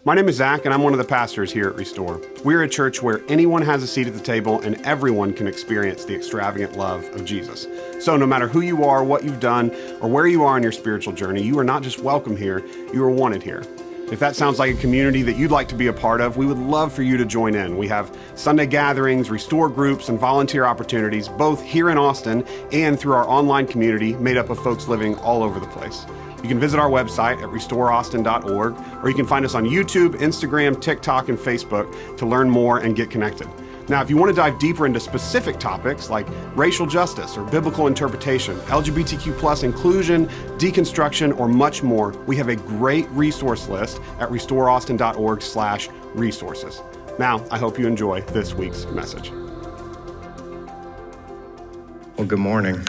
My name is Zach, and I'm one of the pastors here at Restore. We're a church where anyone has a seat at the table and everyone can experience the extravagant love of Jesus. So no matter who you are, what you've done, or where you are in your spiritual journey, you are not just welcome here, you are wanted here. If that sounds like a community that you'd like to be a part of, we would love for you to join in. We have Sunday gatherings, Restore groups, and volunteer opportunities, both here in Austin and through our online community made up of folks living all over the place. You can visit our website at restoreaustin.org, or you can find us on YouTube, Instagram, TikTok, and Facebook to learn more and get connected. Now, if you want to dive deeper into specific topics like racial justice or biblical interpretation, LGBTQ+ inclusion, deconstruction, or much more, we have a great resource list at restoreaustin.org/resources. Now, I hope you enjoy this week's message. Well, good morning.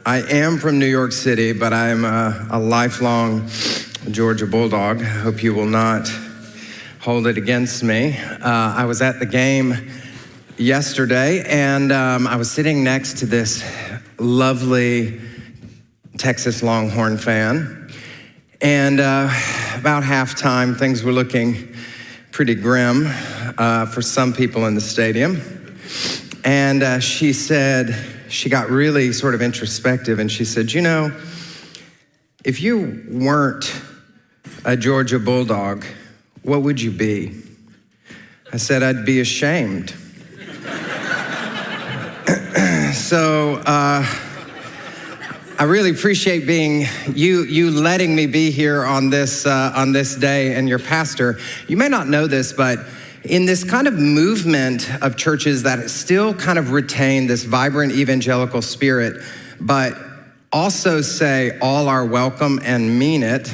I am from New York City, but I'm a lifelong Georgia Bulldog. I hope you will not hold it against me. I was at the game yesterday, and I was sitting next to this lovely Texas Longhorn fan. And about halftime, things were looking pretty grim for some people in the stadium. And she got really sort of introspective, and she said, you know, if you weren't a Georgia Bulldog, what would you be? I said, I'd be ashamed. So I really appreciate you letting me be here on this day, and your pastor. You may not know this, but in this kind of movement of churches that still kind of retain this vibrant evangelical spirit, but also say all are welcome and mean it,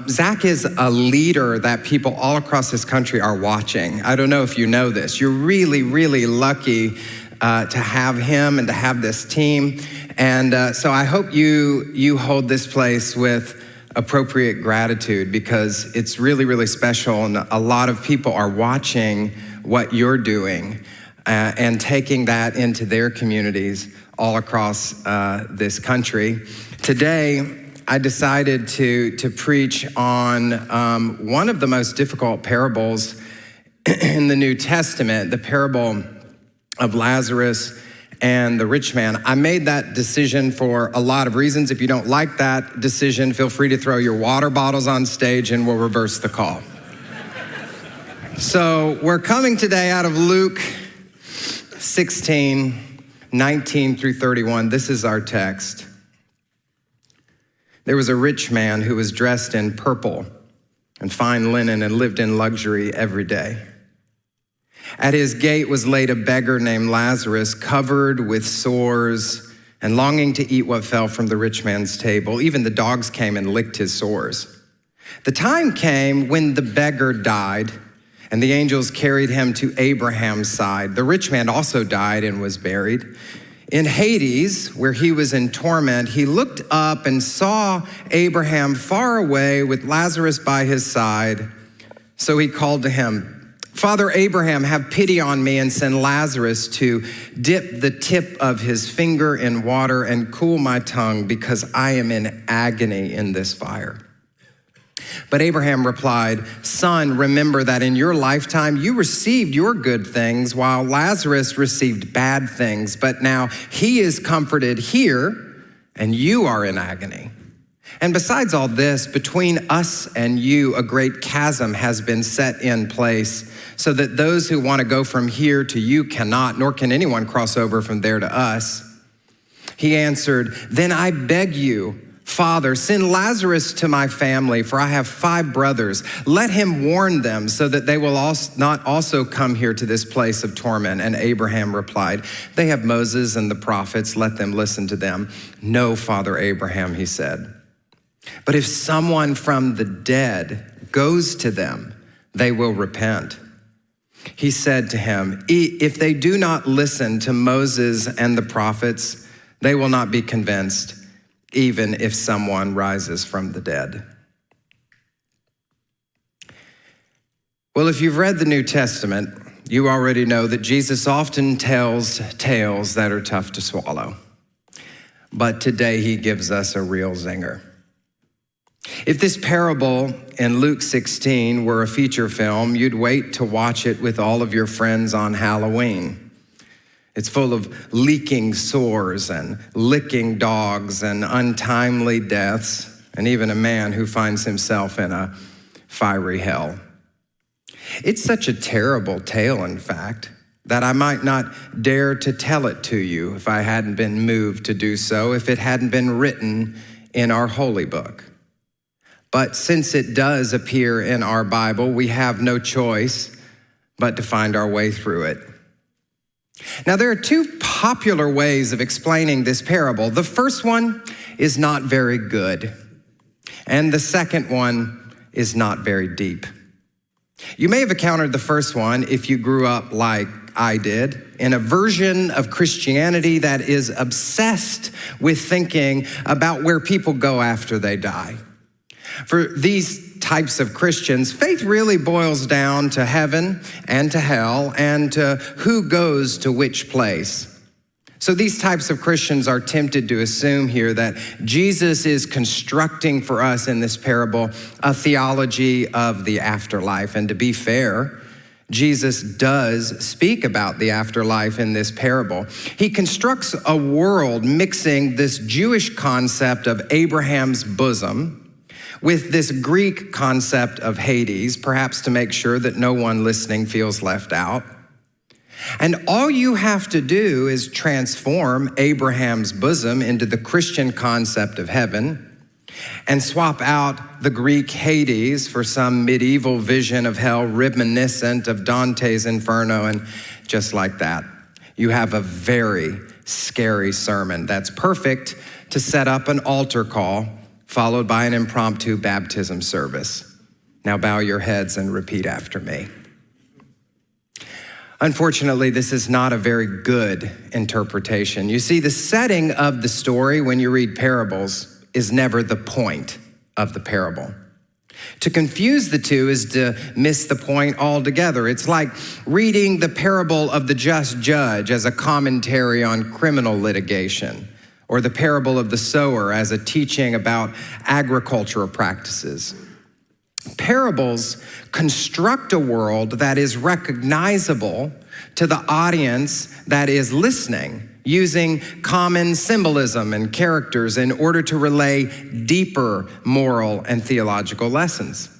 Zach is a leader that people all across this country are watching. I don't know if you know this. You're really, really lucky to have him and to have this team. And so I hope you hold this place with appropriate gratitude, because it's really, really special, and a lot of people are watching what you're doing and taking that into their communities all across this country. Today, I decided to preach on one of the most difficult parables in the New Testament, the parable of Lazarus and the rich man. I made that decision for a lot of reasons. If you don't like that decision, feel free to throw your water bottles on stage and we'll reverse the call. So we're coming today out of Luke 16:19 through 31. This is our text. There was a rich man who was dressed in purple and fine linen and lived in luxury every day. At his gate was laid a beggar named Lazarus, covered with sores and longing to eat what fell from the rich man's table. Even the dogs came and licked his sores. The time came when the beggar died, and the angels carried him to Abraham's side. The rich man also died and was buried. In Hades, where he was in torment, he looked up and saw Abraham far away with Lazarus by his side. So he called to him, Father Abraham, have pity on me and send Lazarus to dip the tip of his finger in water and cool my tongue, because I am in agony in this fire. But Abraham replied, Son, remember that in your lifetime you received your good things, while Lazarus received bad things. But now he is comforted here, and you are in agony. And besides all this, between us and you, a great chasm has been set in place, so that those who want to go from here to you cannot, nor can anyone cross over from there to us. He answered, Then I beg you, Father, send Lazarus to my family, for I have 5 brothers. Let him warn them, so that they will not also come here to this place of torment. And Abraham replied, They have Moses and the prophets. Let them listen to them. No, Father Abraham, he said. But if someone from the dead goes to them, they will repent. He said to him, If they do not listen to Moses and the prophets, they will not be convinced, even if someone rises from the dead. Well, if you've read the New Testament, you already know that Jesus often tells tales that are tough to swallow. But today he gives us a real zinger. If this parable in Luke 16 were a feature film, you'd wait to watch it with all of your friends on Halloween. It's full of leaking sores and licking dogs and untimely deaths, and even a man who finds himself in a fiery hell. It's such a terrible tale, in fact, that I might not dare to tell it to you if I hadn't been moved to do so, if it hadn't been written in our holy book. But since it does appear in our Bible, we have no choice but to find our way through it. Now, there are two popular ways of explaining this parable. The first one is not very good, and the second one is not very deep. You may have encountered the first one if you grew up like I did, in a version of Christianity that is obsessed with thinking about where people go after they die. For these types of Christians, faith really boils down to heaven and to hell and to who goes to which place. So these types of Christians are tempted to assume here that Jesus is constructing for us in this parable a theology of the afterlife. And to be fair, Jesus does speak about the afterlife in this parable. He constructs a world mixing this Jewish concept of Abraham's bosom with this Greek concept of Hades, perhaps to make sure that no one listening feels left out. And all you have to do is transform Abraham's bosom into the Christian concept of heaven and swap out the Greek Hades for some medieval vision of hell reminiscent of Dante's Inferno, and just like that, you have a very scary sermon that's perfect to set up an altar call followed by an impromptu baptism service. Now bow your heads and repeat after me. Unfortunately, this is not a very good interpretation. You see, the setting of the story when you read parables is never the point of the parable. To confuse the two is to miss the point altogether. It's like reading the parable of the just judge as a commentary on criminal litigation, or the parable of the sower as a teaching about agricultural practices. Parables construct a world that is recognizable to the audience that is listening, using common symbolism and characters in order to relay deeper moral and theological lessons.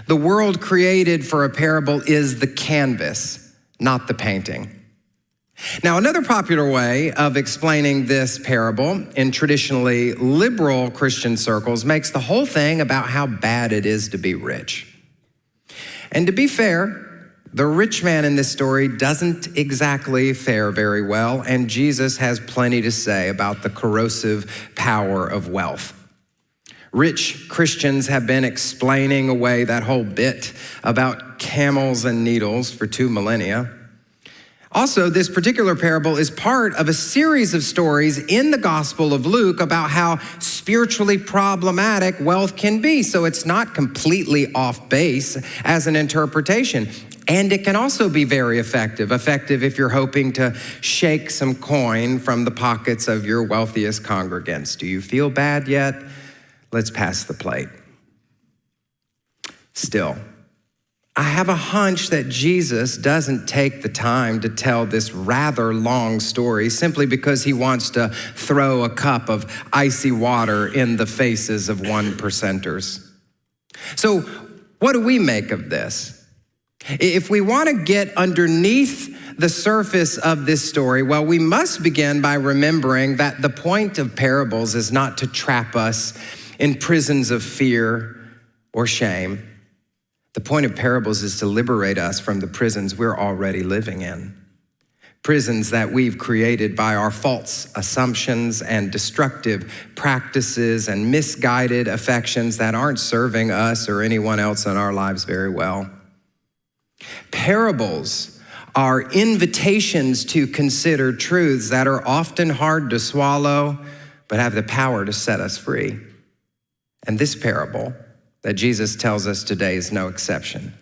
The world created for a parable is the canvas, not the painting. Now, another popular way of explaining this parable in traditionally liberal Christian circles makes the whole thing about how bad it is to be rich. And to be fair, the rich man in this story doesn't exactly fare very well, and Jesus has plenty to say about the corrosive power of wealth. Rich Christians have been explaining away that whole bit about camels and needles for 2 millennia. Also, this particular parable is part of a series of stories in the Gospel of Luke about how spiritually problematic wealth can be. So it's not completely off base as an interpretation. And it can also be very effective if you're hoping to shake some coin from the pockets of your wealthiest congregants. Do you feel bad yet? Let's pass the plate. Still, I have a hunch that Jesus doesn't take the time to tell this rather long story simply because he wants to throw a cup of icy water in the faces of 1%ers. So what do we make of this? If we want to get underneath the surface of this story, well, we must begin by remembering that the point of parables is not to trap us in prisons of fear or shame. The point of parables is to liberate us from the prisons we're already living in. Prisons that we've created by our false assumptions and destructive practices and misguided affections that aren't serving us or anyone else in our lives very well. Parables are invitations to consider truths that are often hard to swallow, but have the power to set us free. And this parable that Jesus tells us today is no exception.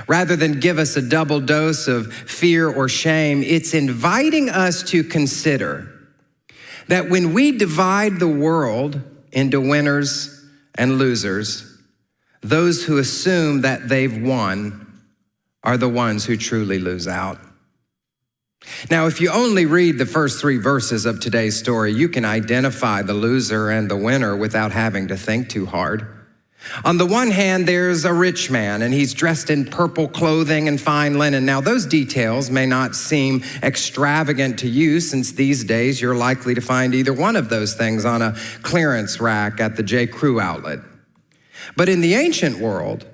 Rather than give us a double dose of fear or shame, it's inviting us to consider that when we divide the world into winners and losers, those who assume that they've won, are the ones who truly lose out. Now, if you only read the first 3 verses of today's story, you can identify the loser and the winner without having to think too hard. On the one hand, there's a rich man, and he's dressed in purple clothing and fine linen. Now, those details may not seem extravagant to you, since these days you're likely to find either one of those things on a clearance rack at the J. Crew outlet. But in the ancient world,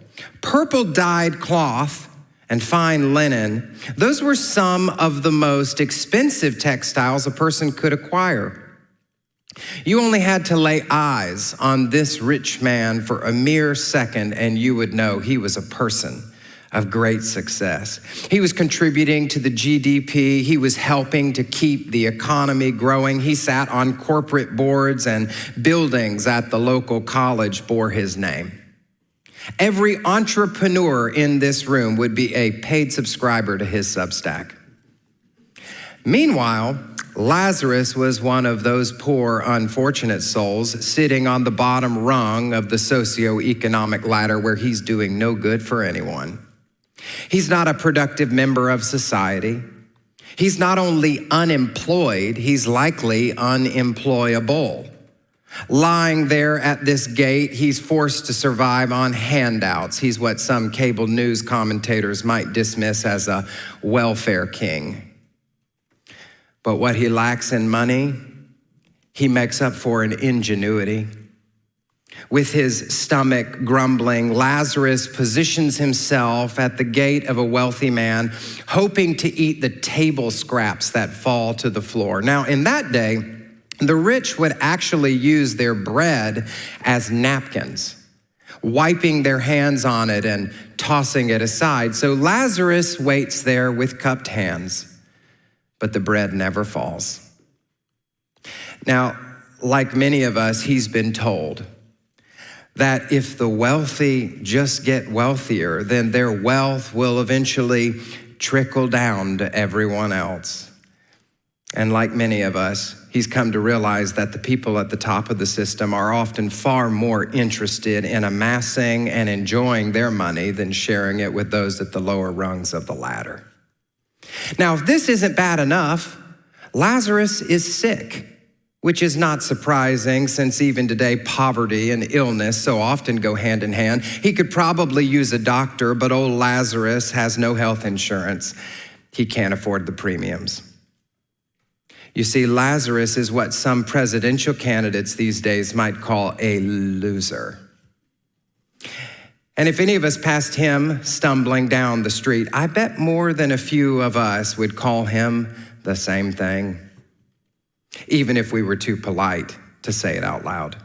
purple dyed cloth and fine linen, those were some of the most expensive textiles a person could acquire. You only had to lay eyes on this rich man for a mere second, and you would know he was a person of great success. He was contributing to the GDP. He was helping to keep the economy growing. He sat on corporate boards, and buildings at the local college bore his name. Every entrepreneur in this room would be a paid subscriber to his Substack. Meanwhile, Lazarus was one of those poor, unfortunate souls sitting on the bottom rung of the socioeconomic ladder, where he's doing no good for anyone. He's not a productive member of society. He's not only unemployed, he's likely unemployable. Lying there at this gate, he's forced to survive on handouts. He's what some cable news commentators might dismiss as a welfare king. But what he lacks in money, he makes up for in ingenuity. With his stomach grumbling, Lazarus positions himself at the gate of a wealthy man, hoping to eat the table scraps that fall to the floor. Now, in that day, the rich would actually use their bread as napkins, wiping their hands on it and tossing it aside. So Lazarus waits there with cupped hands, but the bread never falls. Now, like many of us, he's been told that if the wealthy just get wealthier, then their wealth will eventually trickle down to everyone else. And like many of us, he's come to realize that the people at the top of the system are often far more interested in amassing and enjoying their money than sharing it with those at the lower rungs of the ladder. Now, if this isn't bad enough, Lazarus is sick, which is not surprising, since even today, poverty and illness so often go hand in hand. He could probably use a doctor, but old Lazarus has no health insurance. He can't afford the premiums. You see, Lazarus is what some presidential candidates these days might call a loser. And if any of us passed him stumbling down the street, I bet more than a few of us would call him the same thing, even if we were too polite to say it out loud.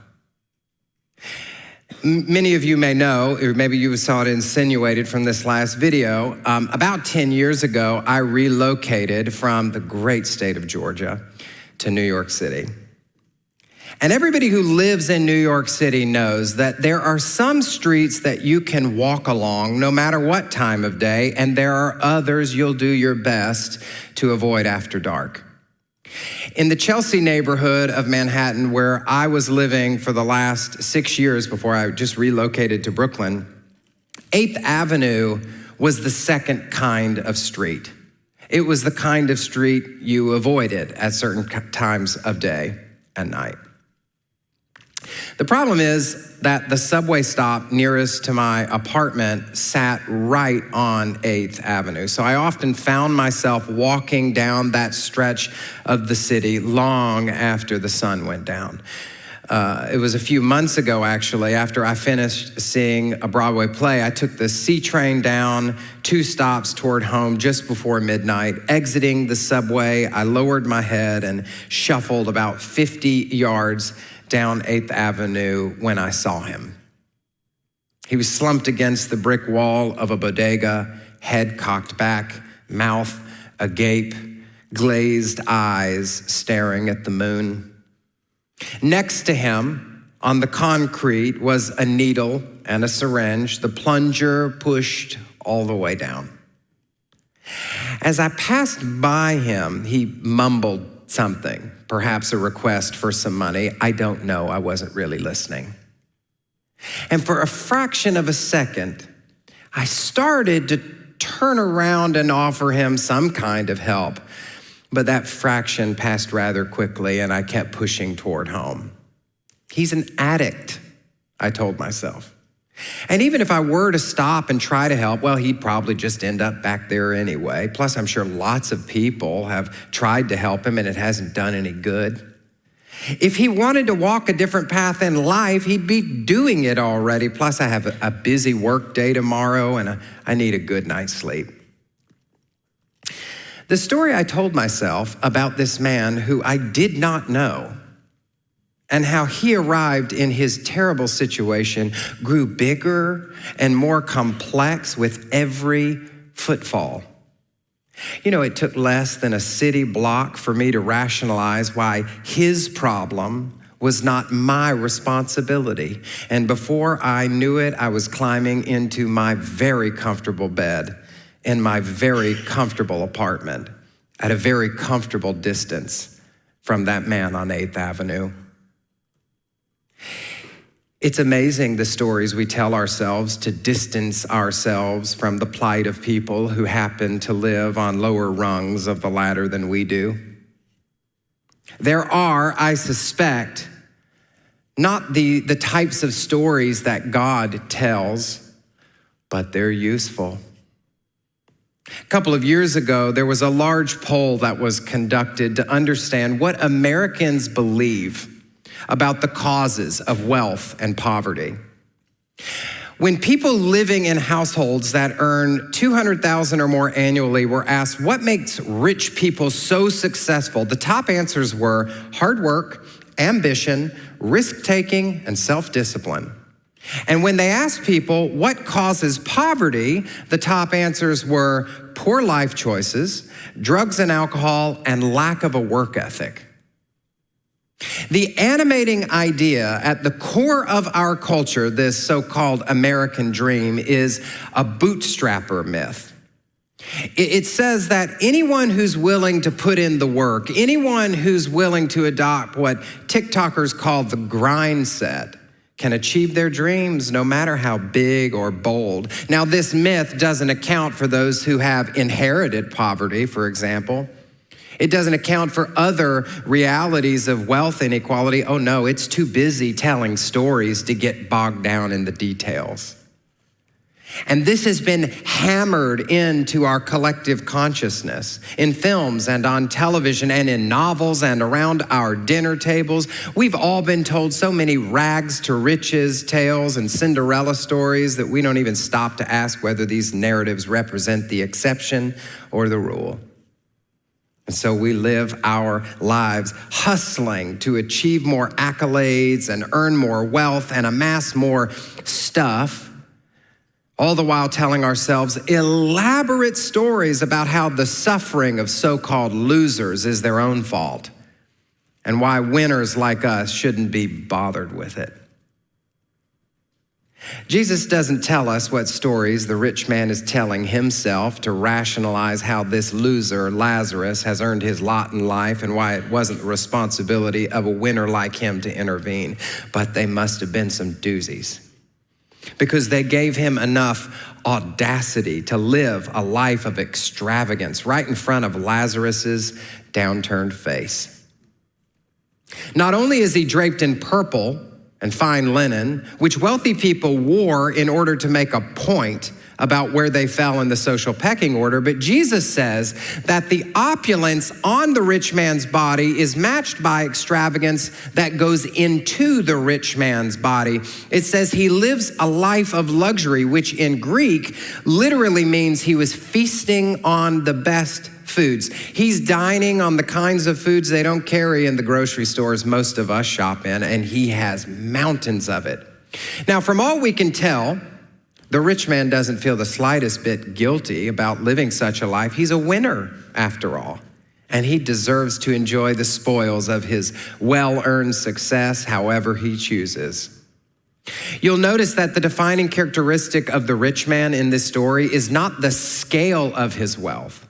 Many of you may know, or maybe you saw it insinuated from this last video, about 10 years ago, I relocated from the great state of Georgia to New York City. And everybody who lives in New York City knows that there are some streets that you can walk along no matter what time of day, and there are others you'll do your best to avoid after dark. In the Chelsea neighborhood of Manhattan, where I was living for the last 6 years before I just relocated to Brooklyn, 8th Avenue was the second kind of street. It was the kind of street you avoided at certain times of day and night. The problem is that the subway stop nearest to my apartment sat right on 8th Avenue. So I often found myself walking down that stretch of the city long after the sun went down. It was a few months ago, actually, after I finished seeing a Broadway play, I took the C train down 2 stops toward home just before midnight. Exiting the subway, I lowered my head and shuffled about 50 yards down 8th Avenue when I saw him. He was slumped against the brick wall of a bodega, head cocked back, mouth agape, glazed eyes staring at the moon. Next to him, on the concrete, was a needle and a syringe, the plunger pushed all the way down. As I passed by him, he mumbled something, perhaps a request for some money. I don't know. I wasn't really listening. And for a fraction of a second, I started to turn around and offer him some kind of help. But that fraction passed rather quickly, and I kept pushing toward home. He's an addict, I told myself. And even if I were to stop and try to help, well, he'd probably just end up back there anyway. Plus, I'm sure lots of people have tried to help him, and it hasn't done any good. If he wanted to walk a different path in life, he'd be doing it already. Plus, I have a busy work day tomorrow, and I need a good night's sleep. The story I told myself about this man who I did not know and how he arrived in his terrible situation grew bigger and more complex with every footfall. You know, it took less than a city block for me to rationalize why his problem was not my responsibility. And before I knew it, I was climbing into my very comfortable bed in my very comfortable apartment at a very comfortable distance from that man on 8th Avenue. It's amazing the stories we tell ourselves to distance ourselves from the plight of people who happen to live on lower rungs of the ladder than we do. There are, I suspect, not the types of stories that God tells, but they're useful. A couple of years ago, there was a large poll that was conducted to understand what Americans believe about the causes of wealth and poverty. When people living in households that earn $200,000 or more annually were asked what makes rich people so successful, the top answers were hard work, ambition, risk-taking, and self-discipline. And when they asked people what causes poverty, the top answers were poor life choices, drugs and alcohol, and lack of a work ethic. The animating idea at the core of our culture, this so-called American dream, is a bootstrapper myth. It says that anyone who's willing to put in the work, anyone who's willing to adopt what TikTokers call the grind set, can achieve their dreams no matter how big or bold. Now, this myth doesn't account for those who have inherited poverty, for example. It doesn't account for other realities of wealth inequality. Oh no, it's too busy telling stories to get bogged down in the details. And this has been hammered into our collective consciousness in films and on television and in novels and around our dinner tables. We've all been told so many rags to riches tales and Cinderella stories that we don't even stop to ask whether these narratives represent the exception or the rule. And so we live our lives hustling to achieve more accolades and earn more wealth and amass more stuff, all the while telling ourselves elaborate stories about how the suffering of so-called losers is their own fault and why winners like us shouldn't be bothered with it. Jesus doesn't tell us what stories the rich man is telling himself to rationalize how this loser, Lazarus, has earned his lot in life and why it wasn't the responsibility of a winner like him to intervene. But they must have been some doozies, because they gave him enough audacity to live a life of extravagance right in front of Lazarus's downturned face. Not only is he draped in purple and fine linen, which wealthy people wore in order to make a point about where they fell in the social pecking order, but Jesus says that the opulence on the rich man's body is matched by extravagance that goes into the rich man's body. It says he lives a life of luxury, which in Greek literally means he was feasting on the best foods. He's dining on the kinds of foods they don't carry in the grocery stores most of us shop in, and he has mountains of it. Now, from all we can tell, the rich man doesn't feel the slightest bit guilty about living such a life. He's a winner, after all, and he deserves to enjoy the spoils of his well-earned success however he chooses. You'll notice that the defining characteristic of the rich man in this story is not the scale of his wealth.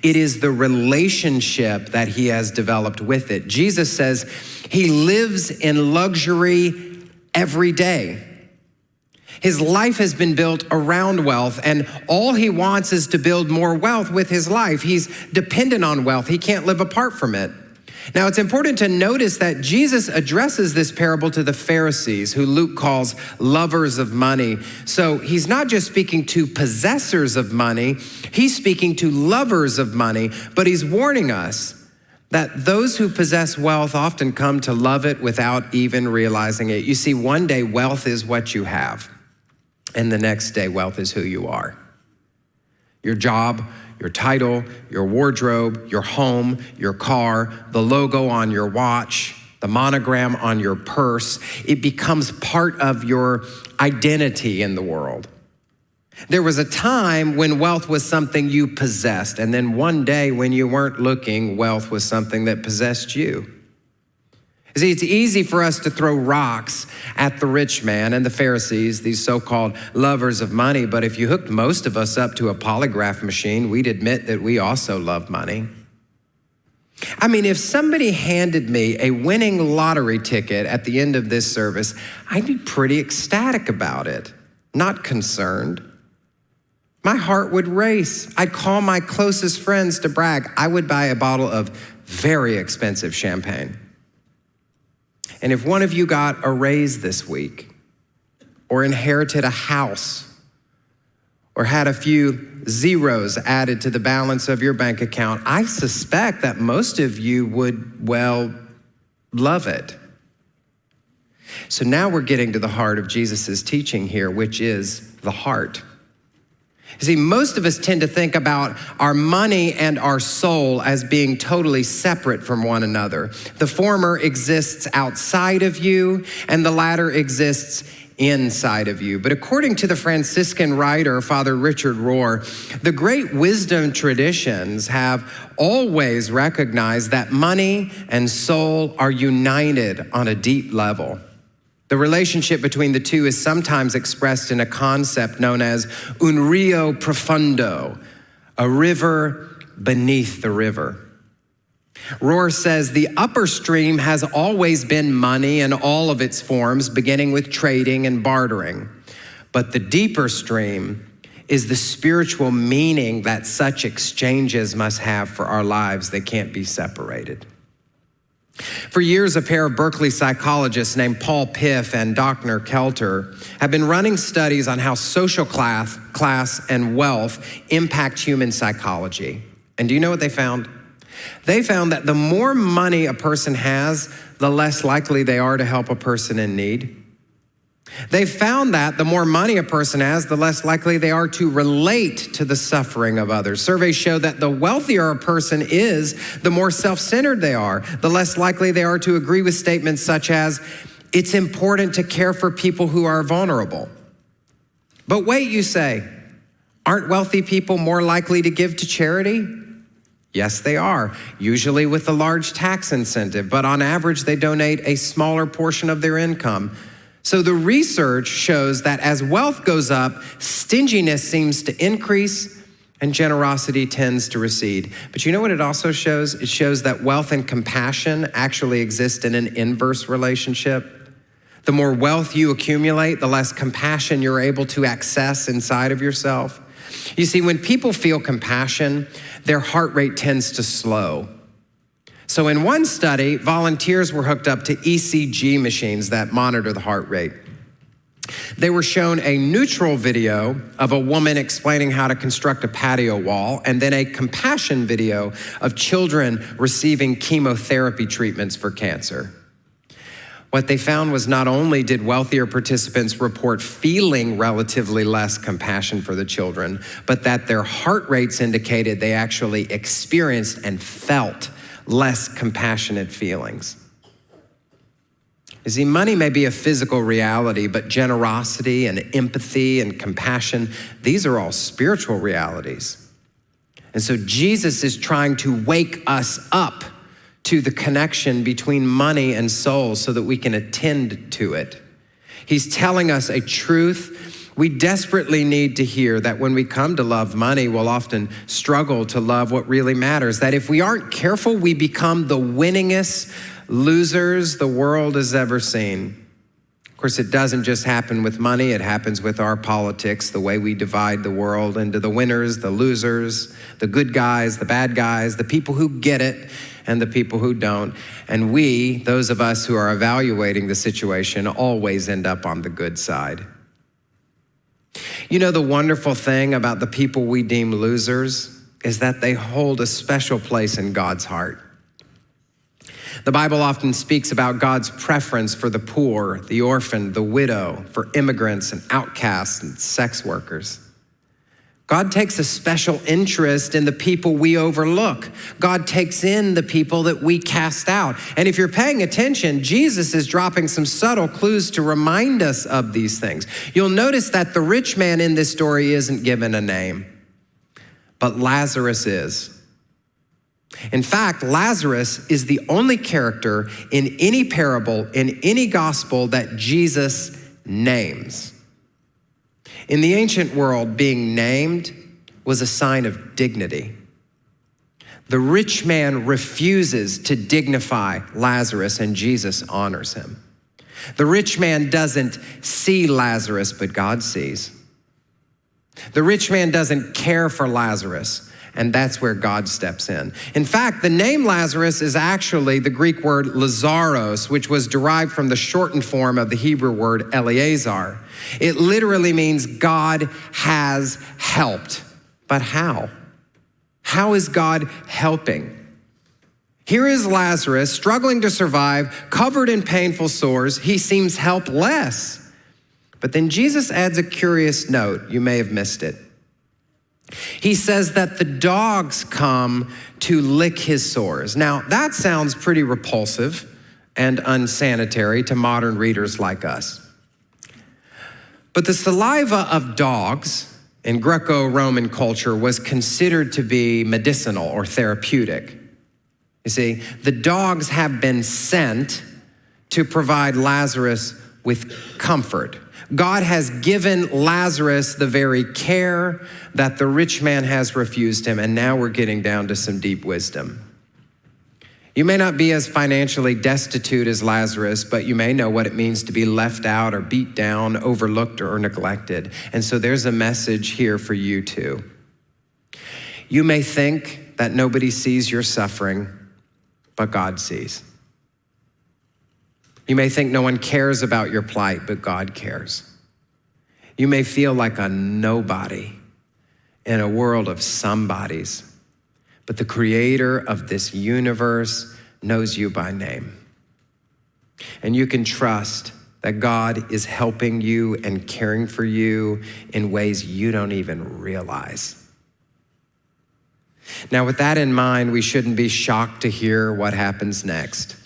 It is the relationship that he has developed with it. Jesus says he lives in luxury every day. His life has been built around wealth, and all he wants is to build more wealth with his life. He's dependent on wealth. He can't live apart from it. Now, it's important to notice that Jesus addresses this parable to the Pharisees, who Luke calls lovers of money. So he's not just speaking to possessors of money, he's speaking to lovers of money, but he's warning us that those who possess wealth often come to love it without even realizing it. You see, one day wealth is what you have, and the next day wealth is who you are. Your job, your title, your wardrobe, your home, your car, the logo on your watch, the monogram on your purse, it becomes part of your identity in the world. There was a time when wealth was something you possessed, and then one day when you weren't looking, wealth was something that possessed you. See, it's easy for us to throw rocks at the rich man and the Pharisees, these so-called lovers of money, but if you hooked most of us up to a polygraph machine, we'd admit that we also love money. I mean, if somebody handed me a winning lottery ticket at the end of this service, I'd be pretty ecstatic about it, not concerned. My heart would race. I'd call my closest friends to brag. I would buy a bottle of very expensive champagne. And if one of you got a raise this week, or inherited a house, or had a few zeros added to the balance of your bank account, I suspect that most of you would, well, love it. So now we're getting to the heart of Jesus' teaching here, which is the heart. You see, most of us tend to think about our money and our soul as being totally separate from one another. The former exists outside of you, and the latter exists inside of you. But according to the Franciscan writer, Father Richard Rohr, the great wisdom traditions have always recognized that money and soul are united on a deep level. The relationship between the two is sometimes expressed in a concept known as un rio profundo, a river beneath the river. Rohr says the upper stream has always been money in all of its forms, beginning with trading and bartering. But the deeper stream is the spiritual meaning that such exchanges must have for our lives. They can't be separated. For years, a pair of Berkeley psychologists named Paul Piff and Dr. Kelter have been running studies on how social class and wealth impact human psychology. And do you know what they found? They found that the more money a person has, the less likely they are to help a person in need. They found that the more money a person has, the less likely they are to relate to the suffering of others. Surveys show that the wealthier a person is, the more self-centered they are, the less likely they are to agree with statements such as, it's important to care for people who are vulnerable. But wait, you say, aren't wealthy people more likely to give to charity? Yes, they are, usually with a large tax incentive, but on average, they donate a smaller portion of their income. So the research shows that as wealth goes up, stinginess seems to increase and generosity tends to recede. But you know what it also shows? It shows that wealth and compassion actually exist in an inverse relationship. The more wealth you accumulate, the less compassion you're able to access inside of yourself. You see, when people feel compassion, their heart rate tends to slow. So in one study, volunteers were hooked up to ECG machines that monitor the heart rate. They were shown a neutral video of a woman explaining how to construct a patio wall, and then a compassion video of children receiving chemotherapy treatments for cancer. What they found was not only did wealthier participants report feeling relatively less compassion for the children, but that their heart rates indicated they actually experienced and felt less compassionate feelings. You see, money may be a physical reality, but generosity and empathy and compassion, these are all spiritual realities. And so Jesus is trying to wake us up to the connection between money and soul so that we can attend to it. He's telling us a truth we desperately need to hear, that when we come to love money, we'll often struggle to love what really matters. That if we aren't careful, we become the winningest losers the world has ever seen. Of course, it doesn't just happen with money, it happens with our politics, the way we divide the world into the winners, the losers, the good guys, the bad guys, the people who get it, and the people who don't. And we, those of us who are evaluating the situation, always end up on the good side. You know, the wonderful thing about the people we deem losers is that they hold a special place in God's heart. The Bible often speaks about God's preference for the poor, the orphan, the widow, for immigrants and outcasts and sex workers. God takes a special interest in the people we overlook. God takes in the people that we cast out. And if you're paying attention, Jesus is dropping some subtle clues to remind us of these things. You'll notice that the rich man in this story isn't given a name, but Lazarus is. In fact, Lazarus is the only character in any parable, in any gospel that Jesus names. In the ancient world, being named was a sign of dignity. The rich man refuses to dignify Lazarus, and Jesus honors him. The rich man doesn't see Lazarus, but God sees. The rich man doesn't care for Lazarus, and that's where God steps in. In fact, the name Lazarus is actually the Greek word Lazaros, which was derived from the shortened form of the Hebrew word Eleazar. It literally means God has helped. But how? How is God helping? Here is Lazarus struggling to survive, covered in painful sores. He seems helpless. But then Jesus adds a curious note. You may have missed it. He says that the dogs come to lick his sores. Now, that sounds pretty repulsive and unsanitary to modern readers like us. But the saliva of dogs in Greco-Roman culture was considered to be medicinal or therapeutic. You see, the dogs have been sent to provide Lazarus with comfort. God has given Lazarus the very care that the rich man has refused him, and now we're getting down to some deep wisdom. You may not be as financially destitute as Lazarus, but you may know what it means to be left out or beat down, overlooked or neglected. And so there's a message here for you too. You may think that nobody sees your suffering, but God sees. You may think no one cares about your plight, but God cares. You may feel like a nobody in a world of somebodies, but the creator of this universe knows you by name. And you can trust that God is helping you and caring for you in ways you don't even realize. Now, with that in mind, we shouldn't be shocked to hear what happens next.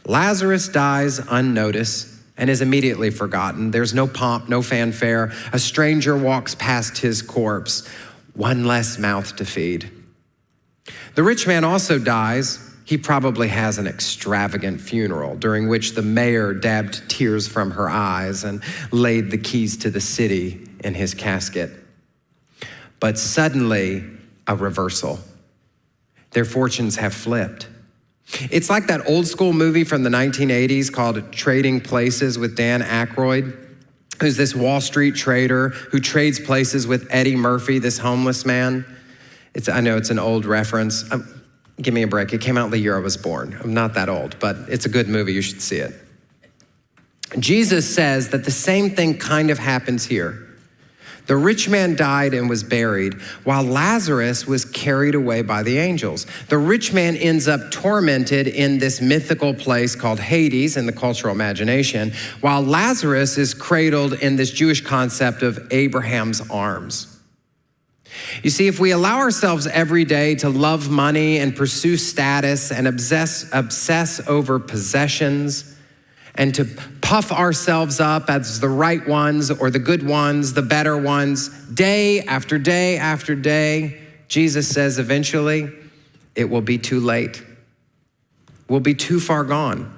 Lazarus dies unnoticed and is immediately forgotten. There's no pomp, no fanfare. A stranger walks past his corpse, one less mouth to feed. The rich man also dies. He probably has an extravagant funeral during which the mayor dabbed tears from her eyes and laid the keys to the city in his casket. But suddenly, a reversal. Their fortunes have flipped. It's like that old school movie from the 1980s called Trading Places with Dan Aykroyd, who's this Wall Street trader who trades places with Eddie Murphy, this homeless man. I know it's an old reference. Give me a break. It came out the year I was born. I'm not that old, but it's a good movie. You should see it. Jesus says that the same thing kind of happens here. The rich man died and was buried, while Lazarus was carried away by the angels. The rich man ends up tormented in this mythical place called Hades in the cultural imagination, while Lazarus is cradled in this Jewish concept of Abraham's arms. You see, if we allow ourselves every day to love money and pursue status and obsess over possessions, and to puff ourselves up as the right ones or the good ones, the better ones, day after day after day, Jesus says eventually it will be too late. We'll be too far gone.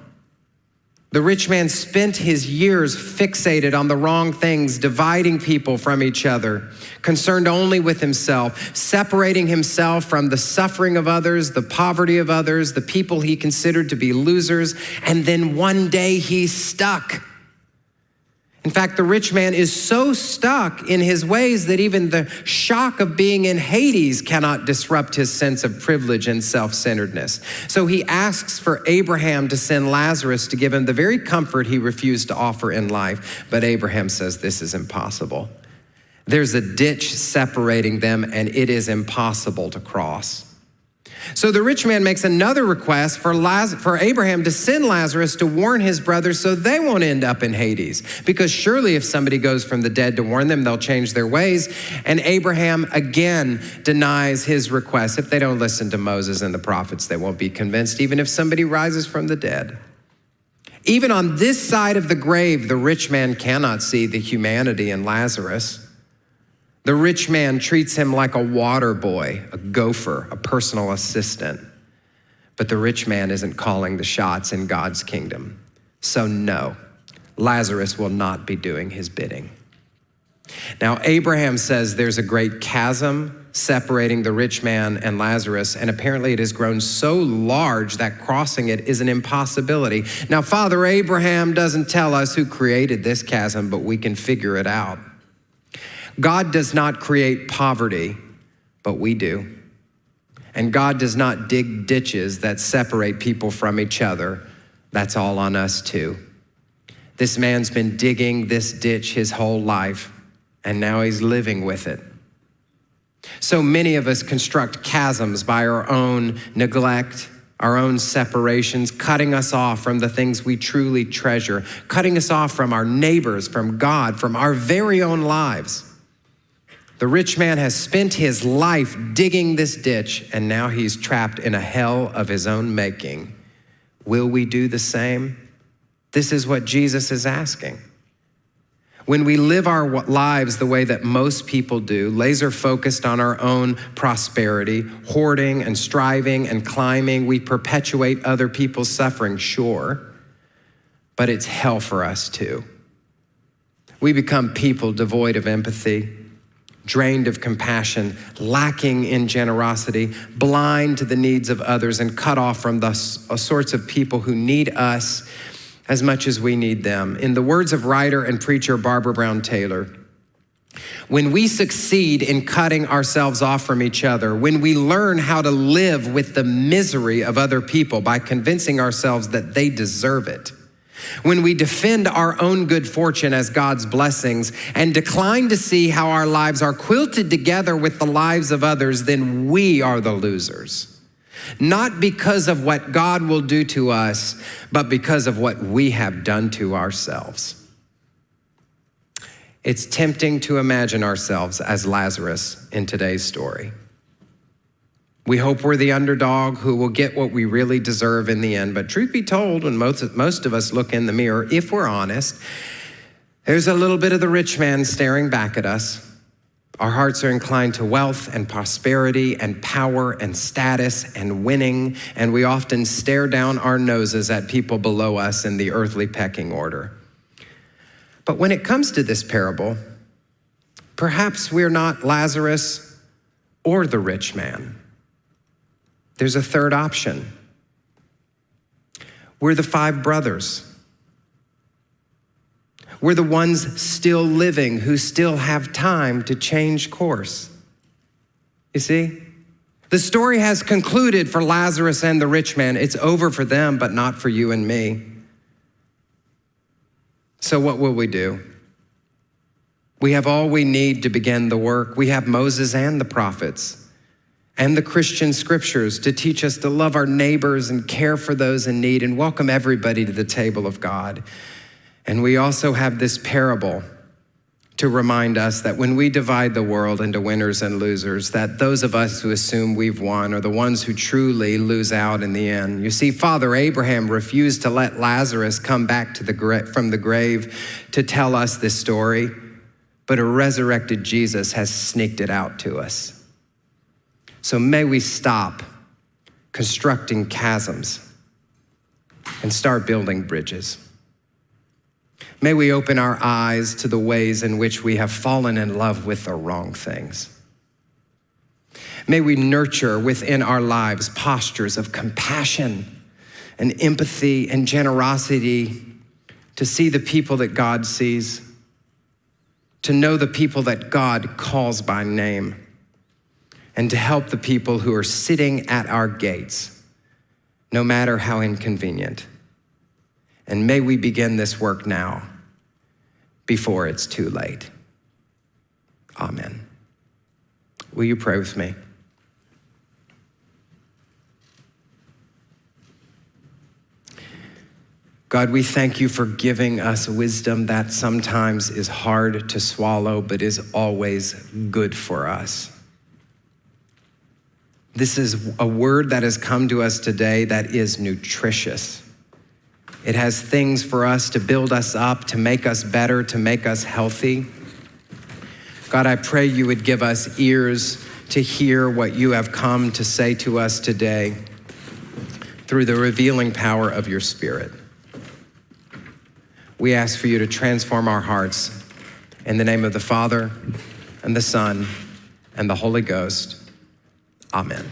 The rich man spent his years fixated on the wrong things, dividing people from each other, concerned only with himself, separating himself from the suffering of others, the poverty of others, the people he considered to be losers. And then one day he's stuck. In fact, the rich man is so stuck in his ways that even the shock of being in Hades cannot disrupt his sense of privilege and self-centeredness. So he asks for Abraham to send Lazarus to give him the very comfort he refused to offer in life. But Abraham says this is impossible. There's a ditch separating them, and it is impossible to cross. So the rich man makes another request for Abraham to send Lazarus to warn his brothers so they won't end up in Hades. Because surely if somebody goes from the dead to warn them, they'll change their ways. And Abraham again denies his request. If they don't listen to Moses and the prophets, they won't be convinced, even if somebody rises from the dead. Even on this side of the grave, the rich man cannot see the humanity in Lazarus. The rich man treats him like a water boy, a gopher, a personal assistant. But the rich man isn't calling the shots in God's kingdom. So no, Lazarus will not be doing his bidding. Now, Abraham says there's a great chasm separating the rich man and Lazarus, and apparently it has grown so large that crossing it is an impossibility. Now, Father Abraham doesn't tell us who created this chasm, but we can figure it out. God does not create poverty, but we do. And God does not dig ditches that separate people from each other. That's all on us too. This man's been digging this ditch his whole life, and now he's living with it. So many of us construct chasms by our own neglect, our own separations, cutting us off from the things we truly treasure, cutting us off from our neighbors, from God, from our very own lives. The rich man has spent his life digging this ditch, and now he's trapped in a hell of his own making. Will we do the same? This is what Jesus is asking. When we live our lives the way that most people do, laser focused on our own prosperity, hoarding and striving and climbing, we perpetuate other people's suffering, sure, but it's hell for us too. We become people devoid of empathy, drained of compassion, lacking in generosity, blind to the needs of others, and cut off from the sorts of people who need us as much as we need them. In the words of writer and preacher Barbara Brown Taylor, when we succeed in cutting ourselves off from each other, when we learn how to live with the misery of other people by convincing ourselves that they deserve it, when we defend our own good fortune as God's blessings and decline to see how our lives are quilted together with the lives of others, then we are the losers. Not because of what God will do to us, but because of what we have done to ourselves. It's tempting to imagine ourselves as Lazarus in today's story. We hope we're the underdog who will get what we really deserve in the end. But truth be told, when most of us look in the mirror, if we're honest, there's a little bit of the rich man staring back at us. Our hearts are inclined to wealth and prosperity and power and status and winning, and we often stare down our noses at people below us in the earthly pecking order. But when it comes to this parable, perhaps we're not Lazarus or the rich man. There's a third option. We're the 5 brothers. We're the ones still living who still have time to change course. You see? The story has concluded for Lazarus and the rich man. It's over for them, but not for you and me. So what will we do? We have all we need to begin the work. We have Moses and the prophets and the Christian scriptures to teach us to love our neighbors and care for those in need and welcome everybody to the table of God. And we also have this parable to remind us that when we divide the world into winners and losers, that those of us who assume we've won are the ones who truly lose out in the end. You see, Father Abraham refused to let Lazarus come back from the grave to tell us this story, but a resurrected Jesus has sneaked it out to us. So may we stop constructing chasms and start building bridges. May we open our eyes to the ways in which we have fallen in love with the wrong things. May we nurture within our lives postures of compassion and empathy and generosity to see the people that God sees, to know the people that God calls by name, and to help the people who are sitting at our gates, no matter how inconvenient. And may we begin this work now, before it's too late. Amen. Will you pray with me? God, we thank you for giving us wisdom that sometimes is hard to swallow, but is always good for us. This is a word that has come to us today that is nutritious. It has things for us to build us up, to make us better, to make us healthy. God, I pray you would give us ears to hear what you have come to say to us today through the revealing power of your Spirit. We ask for you to transform our hearts in the name of the Father and the Son and the Holy Ghost. Amen.